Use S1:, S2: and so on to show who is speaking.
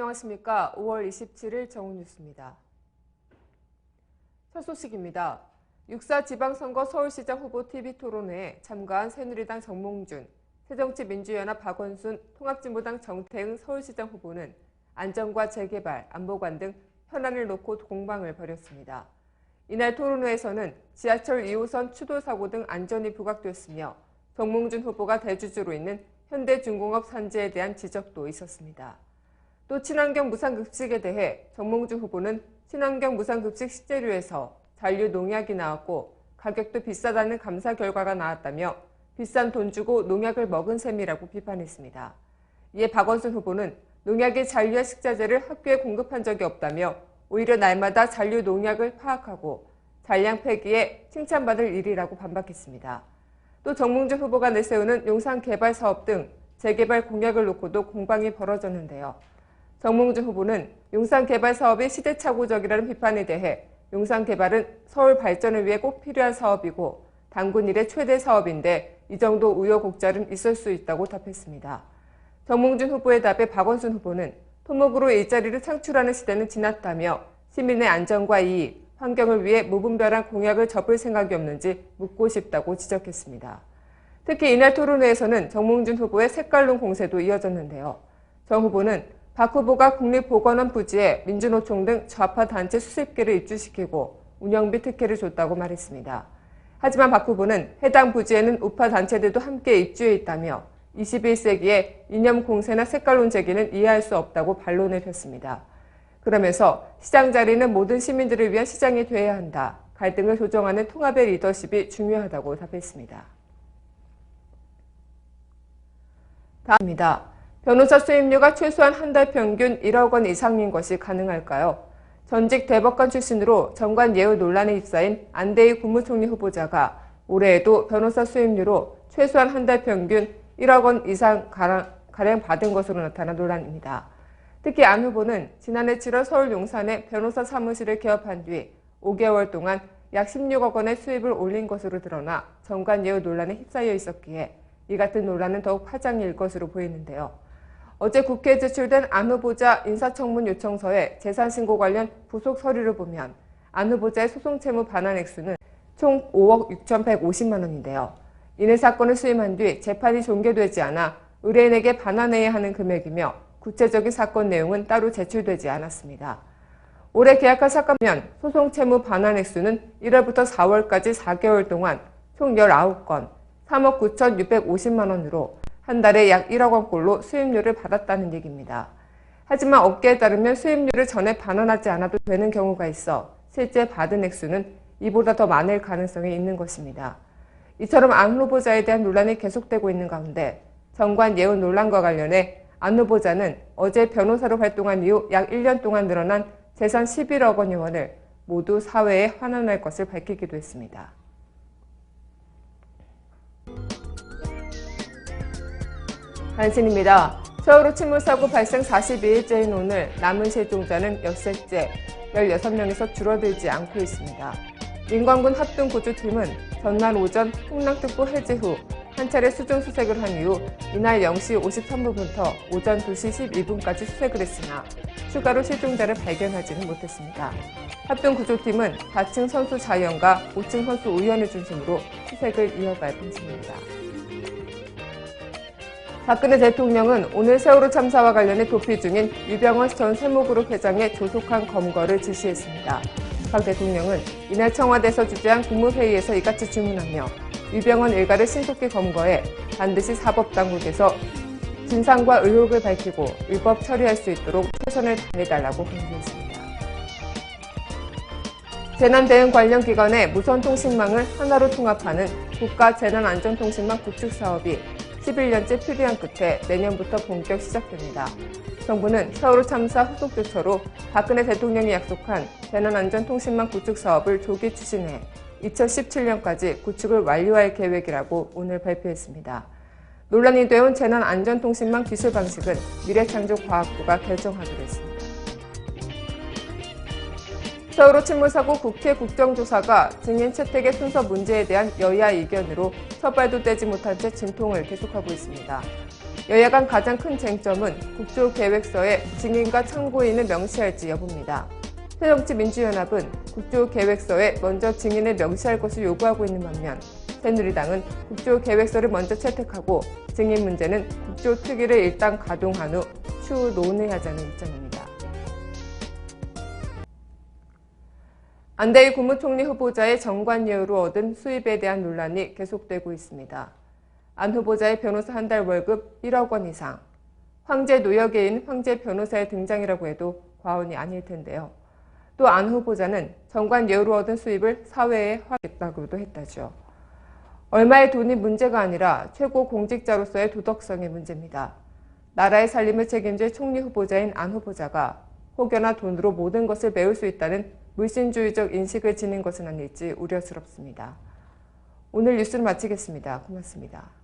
S1: 안녕하십니까. 5월 27일 정오뉴스입니다. 첫 소식입니다. 6.4 지방선거 서울시장 후보 TV토론회에 참가한 새누리당 정몽준, 새정치민주연합 박원순, 통합진보당 정태응 서울시장 후보는 안전과 재개발, 안보관 등 현안을 놓고 공방을 벌였습니다. 이날 토론회에서는 지하철 2호선 추돌사고 등 안전이 부각되었으며 정몽준 후보가 대주주로 있는 현대중공업 산재에 대한 지적도 있었습니다. 또 친환경 무상급식에 대해 정몽준 후보는 친환경 무상급식 식재료에서 잔류 농약이 나왔고 가격도 비싸다는 감사 결과가 나왔다며 비싼 돈 주고 농약을 먹은 셈이라고 비판했습니다. 이에 박원순 후보는 농약이 잔류한 식자재를 학교에 공급한 적이 없다며 오히려 날마다 잔류 농약을 파악하고 잔량 폐기에 칭찬받을 일이라고 반박했습니다. 또 정몽준 후보가 내세우는 용산 개발 사업 등 재개발 공약을 놓고도 공방이 벌어졌는데요. 정몽준 후보는 용산 개발 사업이 시대착오적이라는 비판에 대해 용산 개발은 서울 발전을 위해 꼭 필요한 사업이고 단군 이래 최대 사업인데 이 정도 우여곡절은 있을 수 있다고 답했습니다. 정몽준 후보의 답에 박원순 후보는 토목으로 일자리를 창출하는 시대는 지났다며 시민의 안전과 이익, 환경을 위해 무분별한 공약을 접을 생각이 없는지 묻고 싶다고 지적했습니다. 특히 이날 토론회에서는 정몽준 후보의 색깔론 공세도 이어졌는데요. 정 후보는 박 후보가 국립보건원 부지에 민주노총 등 좌파 단체 수십 개를 입주시키고 운영비 특혜를 줬다고 말했습니다. 하지만 박 후보는 해당 부지에는 우파 단체들도 함께 입주해 있다며 21세기에 이념 공세나 색깔론 제기는 이해할 수 없다고 반론을 폈습니다. 그러면서 시장 자리는 모든 시민들을 위한 시장이 돼야 한다. 갈등을 조정하는 통합의 리더십이 중요하다고 답했습니다. 다음입니다. 변호사 수임료가 최소한 한 달 평균 1억 원 이상인 것이 가능할까요? 전직 대법관 출신으로 정관 예우 논란에 휩싸인 안대희 국무총리 후보자가 올해에도 변호사 수임료로 최소한 한 달 평균 1억 원 이상 가량 받은 것으로 나타난 논란입니다. 특히 안 후보는 지난해 7월 서울 용산에 변호사 사무실을 개업한 뒤 5개월 동안 약 16억 원의 수입을 올린 것으로 드러나 정관 예우 논란에 휩싸여 있었기에 이 같은 논란은 더욱 파장일 것으로 보이는데요. 어제 국회에 제출된 안 후보자 인사청문 요청서의 재산신고 관련 부속 서류를 보면 안 후보자의 소송 채무 반환 액수는 총 5억 6,150만 원인데요. 이내 사건을 수임한 뒤 재판이 종결되지 않아 의뢰인에게 반환해야 하는 금액이며 구체적인 사건 내용은 따로 제출되지 않았습니다. 올해 계약한 사건면 소송 채무 반환 액수는 1월부터 4월까지 4개월 동안 총 19건, 3억 9,650만 원으로 한 달에 약 1억 원꼴로 수임료를 받았다는 얘기입니다. 하지만 업계에 따르면 수임료를 전에 반환하지 않아도 되는 경우가 있어 실제 받은 액수는 이보다 더 많을 가능성이 있는 것입니다. 이처럼 안 후보자에 대한 논란이 계속되고 있는 가운데 정관 예우 논란과 관련해 안 후보자는 어제 변호사로 활동한 이후 약 1년 동안 늘어난 재산 11억 원여 원을 모두 사회에 환원할 것을 밝히기도 했습니다. 단신입니다. 세월호 침몰사고 발생 42일째인 오늘 남은 실종자는 역색째 16명에서 줄어들지 않고 있습니다. 민관군 합동구조팀은 전날 오전 풍랑특보 해제 후 한 차례 수중 수색을 한 이후 이날 0시 53분부터 오전 2시 12분까지 수색을 했으나 추가로 실종자를 발견하지는 못했습니다. 합동구조팀은 4층 선수 자연과 5층 선수 우연을 중심으로 수색을 이어갈 방침입니다. 박근혜 대통령은 오늘 세월호 참사와 관련해 도피 중인 유병헌 전 세무그룹 회장의 조속한 검거를 지시했습니다. 박 대통령은 이날 청와대에서 주재한 국무회의에서 이같이 주문하며 유병헌 일가를 신속히 검거해 반드시 사법당국에서 진상과 의혹을 밝히고 위법 처리할 수 있도록 최선을 다해달라고 강조했습니다. 재난대응 관련 기관의 무선통신망을 하나로 통합하는 국가재난안전통신망 구축 사업이 11년째 추리한 끝에 내년부터 본격 시작됩니다. 정부는 세월호 참사 후속 조처로 박근혜 대통령이 약속한 재난안전통신망 구축 사업을 조기 추진해 2017년까지 구축을 완료할 계획이라고 오늘 발표했습니다. 논란이 되어온 재난안전통신망 기술 방식은 미래창조과학부가 결정하기로 했습니다. 세월호 침몰사고 국회 국정조사가 증인 채택의 순서 문제에 대한 여야 의견으로 첫발도 떼지 못한 채 진통을 계속하고 있습니다. 여야 간 가장 큰 쟁점은 국조계획서에 증인과 참고인을 명시할지 여부입니다. 새정치민주연합은 국조계획서에 먼저 증인을 명시할 것을 요구하고 있는 반면 새누리당은 국조계획서를 먼저 채택하고 증인 문제는 국조특위를 일단 가동한 후 추후 논의하자는 입장입니다. 안대희 국무총리 후보자의 정관예우로 얻은 수입에 대한 논란이 계속되고 있습니다. 안 후보자의 변호사 한 달 월급 1억 원 이상, 황제 노역에인 황제 변호사의 등장이라고 해도 과언이 아닐 텐데요. 또 안 후보자는 정관예우로 얻은 수입을 사회에 화했다고도 했다죠. 얼마의 돈이 문제가 아니라 최고 공직자로서의 도덕성의 문제입니다. 나라의 살림을 책임질 총리 후보자인 안 후보자가 혹여나 돈으로 모든 것을 메울 수 있다는 물신주의적 인식을 지닌 것은 아닐지 우려스럽습니다. 오늘 뉴스를 마치겠습니다. 고맙습니다.